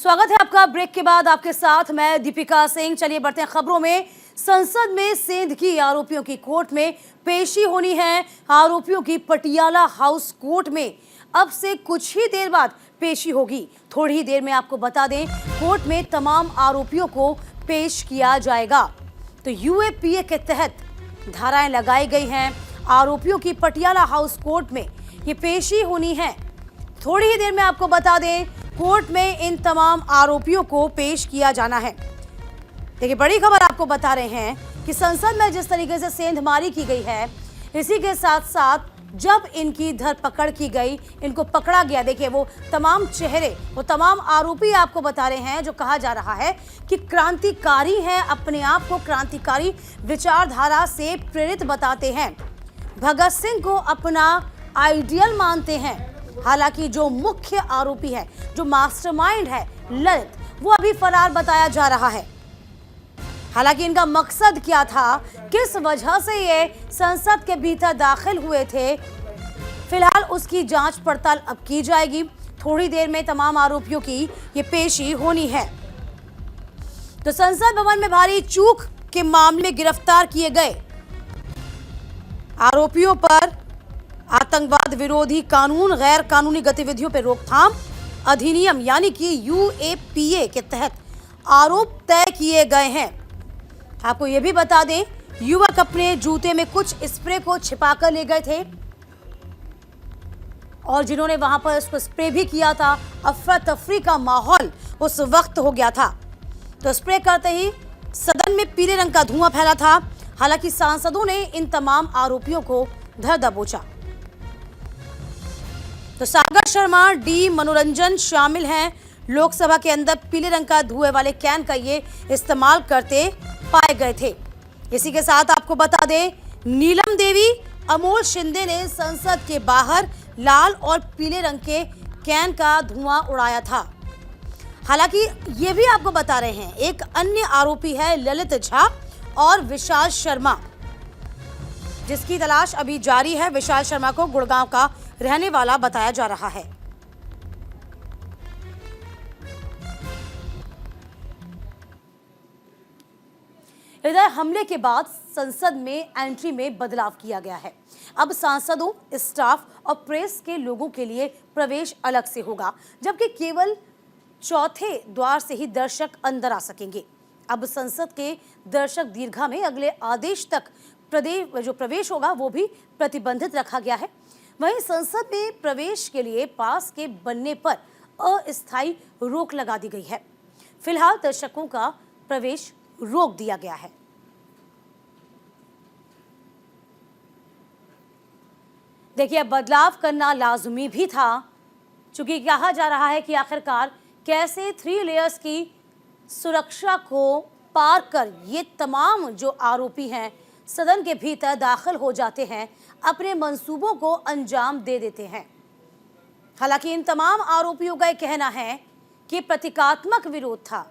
स्वागत है आपका। ब्रेक के बाद आपके साथ मैं दीपिका सिंह। चलिए बढ़ते हैं खबरों में। संसद में सेंध की आरोपियों की कोर्ट में पेशी होनी है। आरोपियों की पटियाला हाउस कोर्ट में अब से कुछ ही देर बाद पेशी होगी। थोड़ी ही देर में आपको बता दें, कोर्ट में तमाम आरोपियों को पेश किया जाएगा। तो यूएपीए के तहत धाराएं लगाई गई हैं। आरोपियों की पटियाला हाउस कोर्ट में ये पेशी होनी है। थोड़ी ही देर में आपको बता दें, कोर्ट में इन तमाम आरोपियों को पेश किया जाना है। देखिए, बड़ी खबर आपको बता रहे हैं कि संसद में जिस तरीके से सेंधमारी की गई है, इसी के साथ साथ जब इनकी धरपकड़ की गई, इनको पकड़ा गया, देखिए वो तमाम चेहरे, वो तमाम आरोपी आपको बता रहे हैं जो कहा जा रहा है कि क्रांतिकारी हैं, अपने आप को क्रांतिकारी विचारधारा से प्रेरित बताते हैं, भगत सिंह को अपना आइडियल मानते हैं। हालांकि जो मुख्य आरोपी है, जो मास्टरमाइंड है ललित, वो अभी फरार बताया जा रहा है। हालांकि इनका मकसद क्या था, किस वजह से ये संसद के भीतर दाखिल हुए थे, फिलहाल उसकी जांच पड़ताल अब की जाएगी। थोड़ी देर में तमाम आरोपियों की ये पेशी होनी है। तो संसद भवन में भारी चूक के मामले में गिरफ्तार किए गए आरोपियों पर आतंकवाद विरोधी कानून, गैर कानूनी गतिविधियों पर रोकथाम अधिनियम यानी कि यूएपीए के तहत आरोप तय किए गए हैं। आपको यह भी बता दें, युवक अपने जूते में कुछ स्प्रे को छिपाकर ले गए थे और जिन्होंने वहां पर उसको स्प्रे भी किया था। अफरा तफरी का माहौल उस वक्त हो गया था। तो स्प्रे करते ही सदन में पीले रंग का धुआं फैला था। हालांकि सांसदों ने इन तमाम आरोपियों को धर दबोचा। तो सागर शर्मा, डी मनोरंजन शामिल हैं। लोकसभा के अंदर पीले रंग का धुएं वाले कैन का ये इस्तेमाल करते पाए गए थे। इसी के साथ आपको बता दें, नीलम देवी, अमोल शिंदे ने संसद के बाहर लाल और पीले रंग के कैन का धुआं उड़ाया था। हालांकि ये भी आपको बता रहे हैं, एक अन्य आरोपी है ललित झा और विशाल शर्मा, जिसकी तलाश अभी जारी है। विशाल शर्मा को गुड़गांव का रहने वाला बताया जा रहा है। इधर हमले के बाद संसद में एंट्री में बदलाव किया गया है। अब सांसदों, स्टाफ और प्रेस के लोगों के लिए प्रवेश अलग से होगा, जबकि केवल चौथे द्वार से ही दर्शक अंदर आ सकेंगे। अब संसद के दर्शक दीर्घा में अगले आदेश तक जो प्रवेश होगा वो भी प्रतिबंधित रखा गया है। वहीं संसद में प्रवेश के लिए पास के बनने पर अस्थायी रोक लगा दी गई है। फिलहाल दर्शकों का प्रवेश रोक दिया गया है। देखिए, बदलाव करना लाजमी भी था, क्योंकि कहा जा रहा है कि आखिरकार कैसे 3 लेयर्स की सुरक्षा को पार कर ये तमाम जो आरोपी हैं सदन के भीतर दाखिल हो जाते हैं, अपने मंसूबों को अंजाम दे देते हैं। हालांकि इन तमाम आरोपियों का कहना है कि प्रतीकात्मक विरोध था।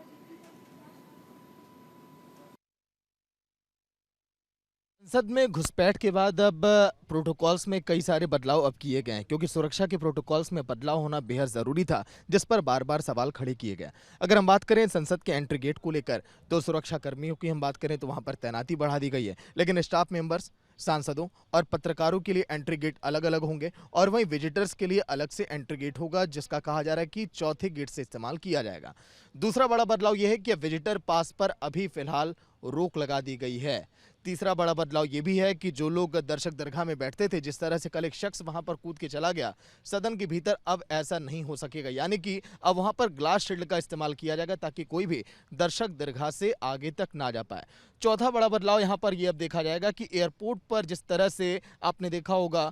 संसद में घुसपैठ के बाद अब प्रोटोकॉल्स में कई सारे बदलाव अब किए गए हैं, क्योंकि सुरक्षा के प्रोटोकॉल्स में बदलाव होना बेहद ज़रूरी था, जिस पर बार बार सवाल खड़े किए गए। अगर हम बात करें संसद के एंट्री गेट को लेकर, तो सुरक्षा कर्मियों की हम बात करें तो वहां पर तैनाती बढ़ा दी गई है, लेकिन स्टाफ मेंबर्स, सांसदों और पत्रकारों के लिए एंट्री गेट अलग अलग होंगे और वहीं विजिटर्स के लिए अलग से एंट्री गेट होगा, जिसका कहा जा रहा है कि चौथे गेट से इस्तेमाल किया जाएगा। दूसरा बड़ा बदलाव यह है कि विजिटर पास पर अभी फिलहाल रोक लगा दी गई है। तीसरा बड़ा बदलाव ये भी है कि जो लोग दर्शक दरगाह में बैठते थे, जिस तरह से कल एक शख्स वहां पर कूद के चला गया सदन के भीतर, अब ऐसा नहीं हो सकेगा। यानी कि अब वहां पर ग्लास शील्ड का इस्तेमाल किया जाएगा, ताकि कोई भी दर्शक दरगाह से आगे तक ना जा पाए। चौथा बड़ा बदलाव यहां पर यह अब देखा जाएगा कि एयरपोर्ट पर जिस तरह से आपने देखा होगा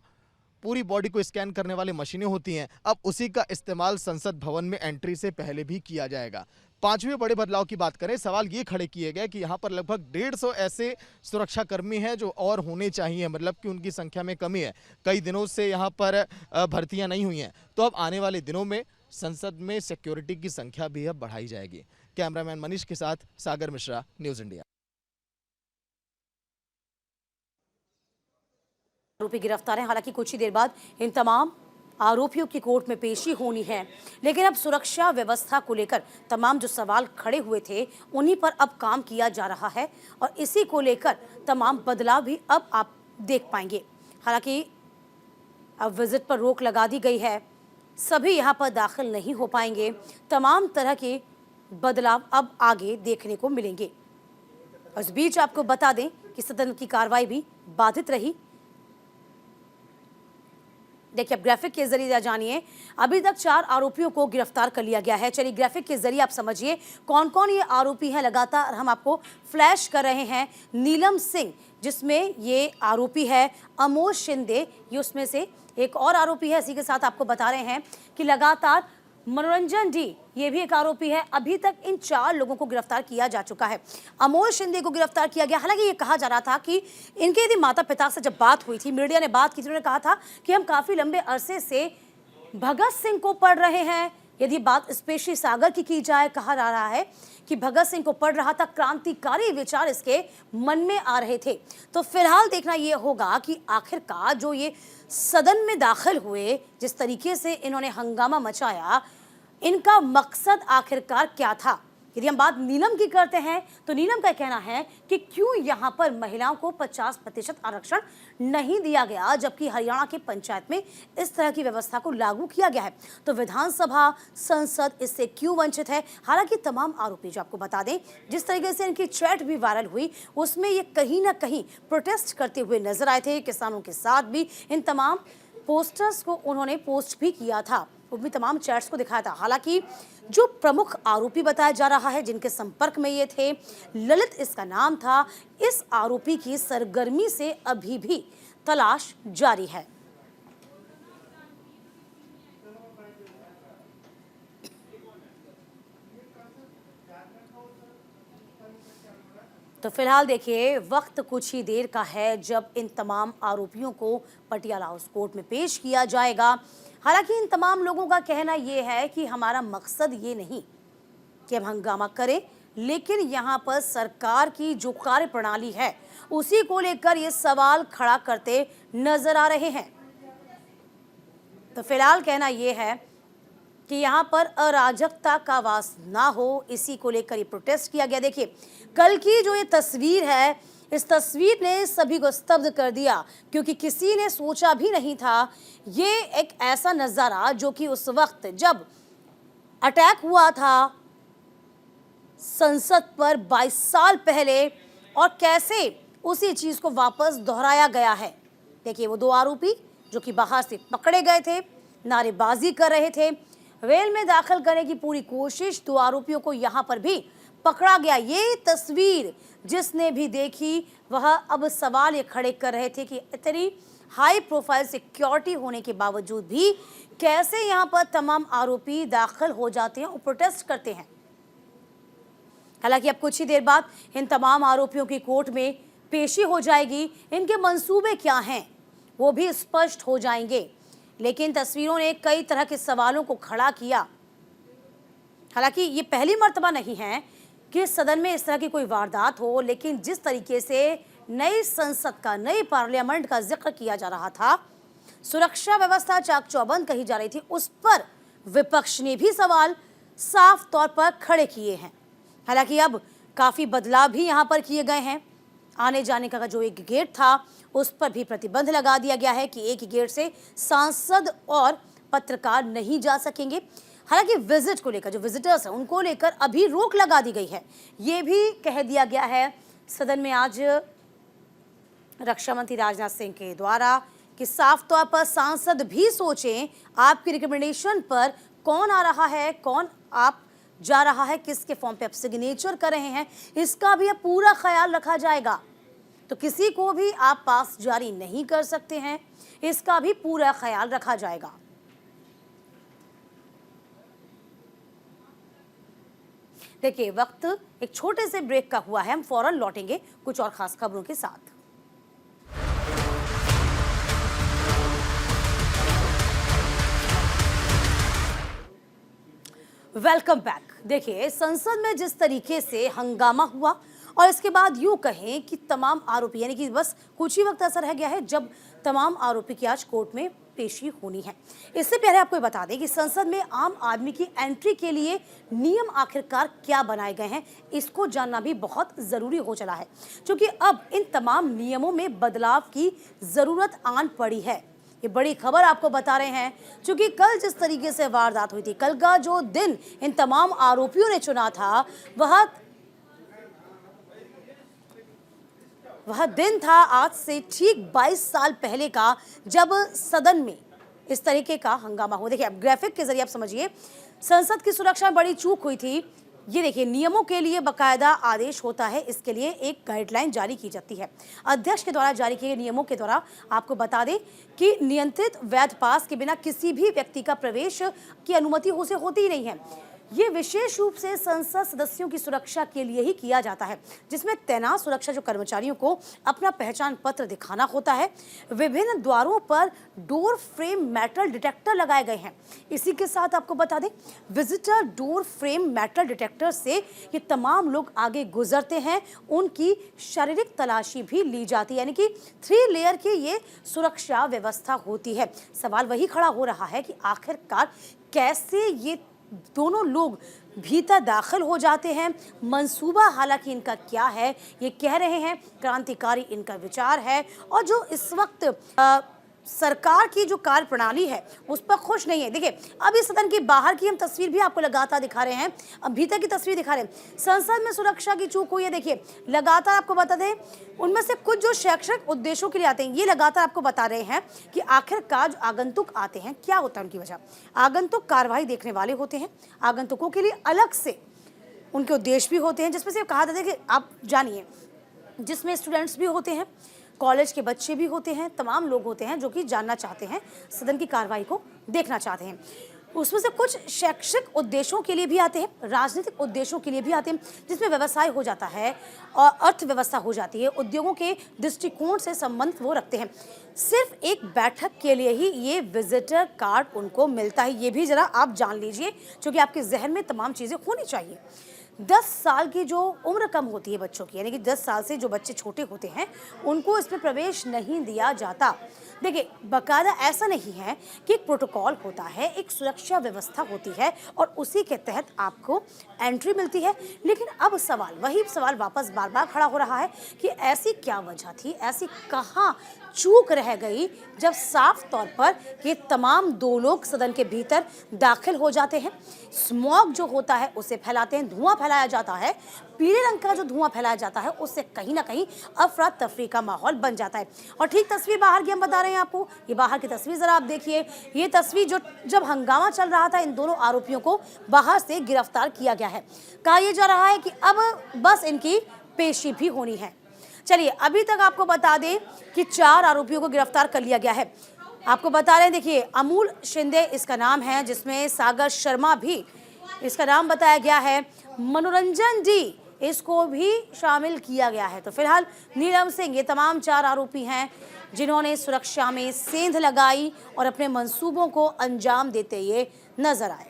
पूरी बॉडी को स्कैन करने वाली मशीनें होती हैं, अब उसी का इस्तेमाल संसद भवन में एंट्री से पहले भी किया जाएगा। पांचवें बड़े बदलाव की बात करें, सवाल ये खड़े किए गए कि यहाँ पर लगभग 150 ऐसे सुरक्षाकर्मी हैं जो और होने चाहिए, मतलब कि उनकी संख्या में कमी है। कई दिनों से यहाँ पर भर्तियां नहीं हुई हैं, तो अब आने वाले दिनों में संसद में सिक्योरिटी की संख्या भी अब बढ़ाई जाएगी। कैमरामैन मनीष के साथ सागर मिश्रा, न्यूज़ इंडिया। आरोपी गिरफ्तार हैं। हालांकि कुछ ही देर बाद इन तमाम आरोपियों की कोर्ट में पेशी होनी है, लेकिन अब सुरक्षा व्यवस्था को लेकर तमाम जो सवाल खड़े हुए थे उन्हीं पर अब काम किया जा रहा है और इसी को लेकर तमाम बदलाव भी अब आप देख पाएंगे। हालांकि अब विजिट पर रोक लगा दी गई है, सभी यहाँ पर दाखिल नहीं हो पाएंगे। तमाम तरह के बदलाव अब आगे देखने को मिलेंगे। इस बीच आपको बता दें कि सदन की कार्रवाई भी बाधित रही। देखिए, अब ग्राफिक के जरिए जानिए, अभी तक 4 आरोपियों को गिरफ्तार कर लिया गया है। चलिए ग्राफिक के जरिए आप समझिए कौन कौन ये आरोपी हैं। लगातार हम आपको फ्लैश कर रहे हैं। नीलम सिंह जिसमें ये आरोपी है, अमोल शिंदे ये उसमें से एक और आरोपी है। इसी के साथ आपको बता रहे हैं कि लगातार मनोरंजन डी ये भी एक आरोपी है। अभी तक इन 4 लोगों को गिरफ्तार किया जा चुका है। अमोल शिंदे को गिरफ्तार किया गया। हालांकि ये कहा जा रहा था कि इनके यदि माता पिता से जब बात हुई थी, मीडिया ने बात की थी, उन्होंने कहा था कि हम काफी लंबे अरसे से भगत सिंह को पढ़ रहे हैं। यदि बात स्पेशली सागर की जाए, कहा जा रहा है कि भगत सिंह को पढ़ रहा था, क्रांतिकारी विचार इसके मन में आ रहे थे। तो फिलहाल देखना यह होगा कि आखिरकार जो ये सदन में दाखिल हुए, जिस तरीके से इन्होंने हंगामा मचाया, इनका मकसद आखिरकार क्या था। यदि हम बात नीलम की करते हैं तो नीलम का कहना है कि क्यों यहाँ पर महिलाओं को 50% आरक्षण नहीं दिया गया, जबकि हरियाणा के पंचायत में इस तरह की व्यवस्था को लागू किया गया है। तो विधानसभा, संसद इससे क्यों वंचित है। हालांकि तमाम आरोपी, जो आपको बता दें जिस तरीके से इनकी चैट भी वायरल हुई, उसमें ये कहीं ना कहीं प्रोटेस्ट करते हुए नजर आए थे। किसानों के साथ भी इन तमाम पोस्टर्स को उन्होंने पोस्ट भी किया था, वो भी तमाम चैट्स को दिखाया था। हालांकि जो प्रमुख आरोपी बताया जा रहा है, जिनके संपर्क में ये थे, ललित इसका नाम था, इस आरोपी की सरगर्मी से अभी भी तलाश जारी है। तो फिलहाल देखिए, वक्त कुछ ही देर का है जब इन तमाम आरोपियों को पटियाला हाउस कोर्ट में पेश किया जाएगा। हालांकि इन तमाम लोगों का कहना यह है कि हमारा मकसद ये नहीं कि हम हंगामा करें, लेकिन यहाँ पर सरकार की जो कार्य प्रणाली है उसी को लेकर ये सवाल खड़ा करते नजर आ रहे हैं। तो फिलहाल कहना यह है कि यहाँ पर अराजकता का वास ना हो, इसी को लेकर ये प्रोटेस्ट किया गया। देखिए, कल की जो ये तस्वीर है, इस तस्वीर ने सभी को स्तब्ध कर दिया, क्योंकि किसी ने सोचा भी नहीं था ये एक ऐसा नज़ारा जो कि उस वक्त जब अटैक हुआ था संसद पर 22 साल पहले, और कैसे उसी चीज़ को वापस दोहराया गया है। देखिए, वो 2 आरोपी जो कि बाहर से पकड़े गए थे, नारेबाजी कर रहे थे, रेल में दाखिल करने की पूरी कोशिश, 2 आरोपियों को यहाँ पर भी पकड़ा गया। ये तस्वीर जिसने भी देखी वह अब सवाल ये खड़े कर रहे थे कि इतनी हाई प्रोफाइल सिक्योरिटी होने के बावजूद भी कैसे यहाँ पर तमाम आरोपी दाखिल हो जाते हैं और प्रोटेस्ट करते हैं। हालांकि अब कुछ ही देर बाद इन तमाम आरोपियों की कोर्ट में पेशी हो जाएगी। इनके मंसूबे क्या हैं वो भी स्पष्ट हो जाएंगे, लेकिन तस्वीरों ने कई तरह के सवालों को खड़ा किया। हालांकि ये पहली मर्तबा नहीं है कि सदन में इस तरह की कोई वारदात हो, लेकिन जिस तरीके से नई संसद का, नई पार्लियामेंट का जिक्र किया जा रहा था, सुरक्षा व्यवस्था चाक चौबंद कही जा रही थी, उस पर विपक्ष ने भी सवाल साफ तौर पर खड़े किए हैं। हालांकि अब काफी बदलाव भी यहाँ पर किए गए हैं। आने जाने का जो एक गेट था उस पर भी प्रतिबंध लगा दिया गया है कि एक ही गेट से सांसद और पत्रकार नहीं जा सकेंगे। हालांकि विजिट को लेकर, जो विजिटर्स हैं उनको लेकर अभी रोक लगा दी गई है। ये भी कह दिया गया है सदन में आज रक्षा मंत्री राजनाथ सिंह के द्वारा कि साफ तौर पर सांसद भी सोचें आपकी रिकमेंडेशन पर कौन आ रहा है, कौन आप जा रहा है, किसके फॉर्म पे आप सिग्नेचर कर रहे हैं, इसका भी अब पूरा ख्याल रखा जाएगा। तो किसी को भी आप पास जारी नहीं कर सकते हैं, इसका भी पूरा ख्याल रखा जाएगा। देखिए, वक्त एक छोटे से ब्रेक का हुआ है, हम फौरन लौटेंगे कुछ और खास खबरों के साथ। Welcome back. देखिए, संसद में जिस तरीके से हंगामा हुआ और इसके बाद यूं कहें कि तमाम आरोपी, यानी कि बस कुछ ही वक्त ऐसा रह गया है जब तमाम आरोपी की आज कोर्ट में पेशी होनी है। इससे पहले आपको ये बता दें कि संसद में आम आदमी की एंट्री के लिए नियम आखिरकार क्या बनाए गए हैं, इसको जानना भी बहुत जरूरी हो चला है, क्योंकि अब इन तमाम नियमों में बदलाव की जरूरत आन पड़ी है। ये बड़ी खबर आपको बता रहे हैं, क्योंकि कल जिस तरीके से वारदात हुई थी, कल का जो दिन इन तमाम आरोपियों ने चुना था, वह दिन था आज से ठीक 22 साल पहले का, जब सदन में इस तरीके का हंगामा हो। देखिए, अब ग्राफिक के जरिए आप समझिए, संसद की सुरक्षा में बड़ी चूक हुई थी। ये देखिए, नियमों के लिए बकायदा आदेश होता है, इसके लिए एक गाइडलाइन जारी की जाती है। अध्यक्ष के द्वारा जारी किए गए नियमों के द्वारा आपको बता दें कि नियंत्रित वैध पास के बिना किसी भी व्यक्ति का प्रवेश की अनुमति उसे होती ही नहीं है। ये विशेष रूप से संसद सदस्यों की सुरक्षा के लिए ही किया जाता है, जिसमें तैनात सुरक्षा जो कर्मचारियों को अपना पहचान पत्र दिखाना होता है। विभिन्न द्वारों पर डोर फ्रेम मेटल डिटेक्टर लगाए गए हैं। इसी के साथ आपको बता दें, visitor door frame metal detector से ये तमाम लोग आगे गुजरते हैं, उनकी शारीरिक तलाशी भी ली जाती है, यानी कि 3 लेयर की ये सुरक्षा व्यवस्था होती है। सवाल वही खड़ा हो रहा है कि आखिरकार कैसे ये दोनों लोग भीतर दाखिल हो जाते हैं। मंसूबा हालांकि इनका क्या है, ये कह रहे हैं क्रांतिकारी इनका विचार है, और जो इस वक्त सरकार की जो कार्य प्रणाली है उस पर खुश नहीं है। देखिए, अभी सदन के बाहर की हम तस्वीर भी आपको लगातार दिखा रहे हैं, अब भीतर की तस्वीर दिखा रहे हैं। संसद में सुरक्षा की चूक हुई है। देखिए, लगातार आपको बता दें, उनमें से कुछ जो शैक्षिक उद्देश्यों के लिए आते हैं, ये लगातार आपको बता रहे हैं कि आखिरकार जो आगंतुक आते हैं, क्या होता है उनकी वजह। आगंतुक कार्रवाई देखने वाले होते हैं, आगंतुकों के लिए अलग से उनके उद्देश्य भी होते हैं, जिसमें से कहा जाता है कि आप जानिए, जिसमें स्टूडेंट्स भी होते हैं, कॉलेज के बच्चे भी होते हैं, तमाम लोग होते हैं जो कि जानना चाहते हैं, सदन की कार्रवाई को देखना चाहते हैं। उसमें से कुछ शैक्षिक उद्देश्यों के लिए भी आते हैं, राजनीतिक उद्देश्यों के लिए भी आते हैं, जिसमें व्यवसाय हो जाता है और अर्थव्यवस्था हो जाती है, उद्योगों के दृष्टिकोण से संबंध वो रखते हैं। सिर्फ एक बैठक के लिए ही ये विजिटर कार्ड उनको मिलता है, ये भी जरा आप जान लीजिए, क्योंकि आपके जहन में तमाम चीज़ें होनी चाहिए। 10 साल की जो उम्र कम होती है बच्चों की, यानी कि 10 साल से जो बच्चे छोटे होते हैं, उनको इसमें प्रवेश नहीं दिया जाता। देखिए, बाकायदा ऐसा नहीं है कि एक प्रोटोकॉल होता है, एक सुरक्षा व्यवस्था होती है और उसी के तहत आपको एंट्री मिलती है। लेकिन अब वही सवाल वापस बार बार खड़ा हो रहा है कि ऐसी क्या वजह थी, ऐसी कहाँ चूक रह गई, जब साफ तौर पर ये तमाम 2 लोग सदन के भीतर दाखिल हो जाते हैं। स्मॉग जो होता है उसे फैलाते हैं, धुआं फैलाया जाता है, पीले रंग का जो धुआं फैलाया जाता है उससे कहीं ना कहीं अफरा तफरी का माहौल बन जाता है। और ठीक तस्वीर बाहर की हम बता रहे हैं आपको, ये बाहर की तस्वीर जरा आप देखिए। ये तस्वीर जो जब हंगामा चल रहा था, इन दोनों आरोपियों को बाहर से गिरफ्तार किया गया है। कहा यह जा रहा है कि अब बस इनकी पेशी भी होनी है। चलिए, अभी तक आपको बता दें कि 4 आरोपियों को गिरफ्तार कर लिया गया है। आपको बता रहे हैं, देखिए, अमूल शिंदे इसका नाम है, जिसमें सागर शर्मा भी इसका नाम बताया गया है, मनोरंजन डी इसको भी शामिल किया गया है। तो फिलहाल नीलम सिंह, ये तमाम 4 आरोपी हैं जिन्होंने सुरक्षा में सेंध लगाई और अपने मंसूबों को अंजाम देते ये नजर आए।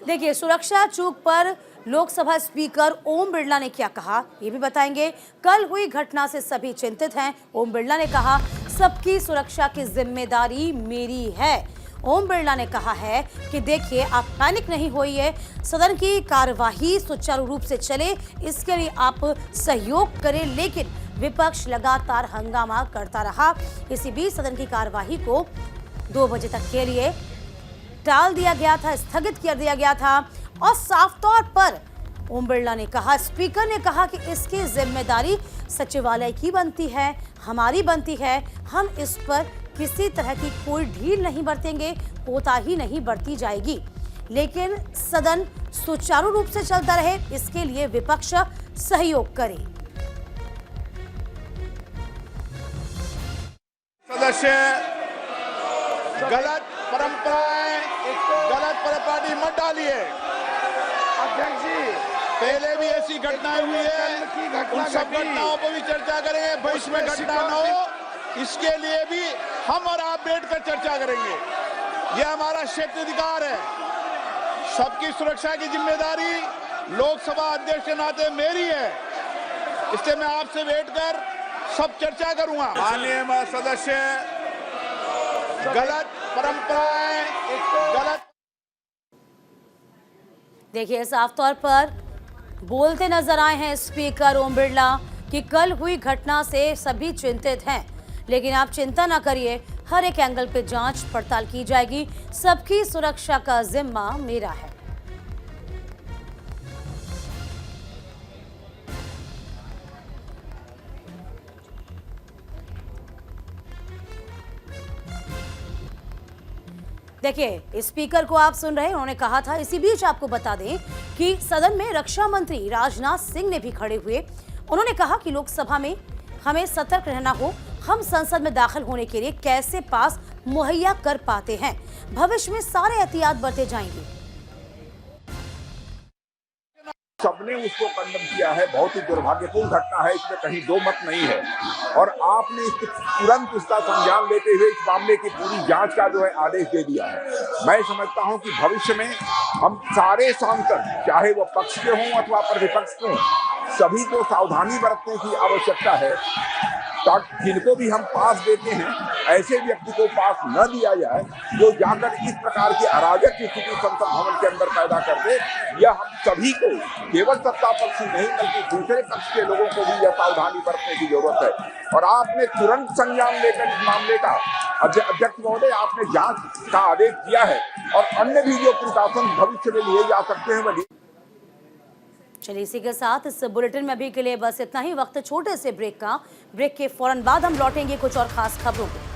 देखिए, सुरक्षा चूक पर लोकसभा स्पीकर ओम बिरला ने क्या कहा, ये भी बताएंगे। कल हुई घटना से सभी चिंतित हैं, ओम बिरला ने कहा, सबकी सुरक्षा की जिम्मेदारी मेरी है। ओम बिरला ने कहा है कि देखिए, आप पैनिक नहीं होइए, सदन की कार्यवाही सुचारू रूप से चले, इसके लिए आप सहयोग करें। लेकिन विपक्ष लगातार हंगामा करता रहा। इसी बीच सदन की कार्यवाही को 2 बजे तक के लिए टाल दिया गया था, स्थगित कर दिया गया था। और साफ तौर पर ओम बिरला ने कहा, स्पीकर ने कहा कि इसकी जिम्मेदारी सचिवालय की बनती है, हमारी बनती है। हम इस पर किसी तरह की कोई ढील नहीं बरतेंगे, कोताही नहीं बरती जाएगी, लेकिन सदन सुचारू रूप से चलता रहे, इसके लिए विपक्ष सहयोग करे। सदस्य गलत परंपराएं, गलत परपाटी मत डालिए। अध्यक्ष जी, पहले भी ऐसी घटनाएं हुई है, उन सब घटनाओं पर भी चर्चा करेंगे। भविष्य में घटना न हो, इसके लिए भी हम और आप बैठकर चर्चा करेंगे। यह हमारा क्षेत्राधिकार है। सबकी सुरक्षा की जिम्मेदारी लोकसभा अध्यक्ष के नाते मेरी है, इसलिए मैं आपसे वेट कर सब चर्चा करूंगा। माननीय सदस्य, गलत परंपराएं, गलत। देखिए, साफ तौर पर बोलते नजर आए हैं स्पीकर ओम बिरला कि कल हुई घटना से सभी चिंतित हैं, लेकिन आप चिंता ना करिए, हर एक एंगल पे जांच पड़ताल की जाएगी, सबकी सुरक्षा का जिम्मा मेरा है। देखिए, स्पीकर को आप सुन रहे हैं, उन्होंने कहा था। इसी बीच आपको बता दें कि सदन में रक्षा मंत्री राजनाथ सिंह ने भी खड़े हुए। उन्होंने कहा कि लोकसभा में हमें सतर्क रहना हो, हम संसद में दाखिल होने के लिए कैसे पास मुहैया कर पाते हैं, भविष्य में सारे एहतियात बरते जाएंगे। सबने उसको कंडम किया है, बहुत ही दुर्भाग्यपूर्ण घटना है, इसमें कहीं दो मत नहीं है। और आपने इसके तुरंत इसका संज्ञान लेते हुए इस मामले की पूरी जांच का जो है आदेश दे दिया है। मैं समझता हूं कि भविष्य में हम सारे सांसद, चाहे वो पक्ष के हों अथवा प्रतिपक्ष के हों, सभी को सावधानी बरतने की आवश्यकता है, ताकि जिनको भी हम पास देते हैं ऐसे व्यक्ति को पास न दिया जाए जो जाकर इस प्रकार की अराजक स्थिति संसद भवन के अंदर पैदा कर दे। यह हम सभी को, केवल सत्ता पक्ष ही नहीं बल्कि दूसरे पक्ष के लोगों को भी यह सावधानी बरतने की जरूरत है। और आपने तुरंत संज्ञान लेकर इस मामले का, अध्यक्ष महोदय, आपने जांच का आदेश दिया है और अन्य भी जो प्रिकॉशन भविष्य में लिए जा सकते हैं वह। चलिए, इसी के साथ इस बुलेटिन में अभी के लिए बस इतना ही। वक्त छोटे से ब्रेक का। ब्रेक के फौरन बाद हम लौटेंगे कुछ और खास खबरों पे।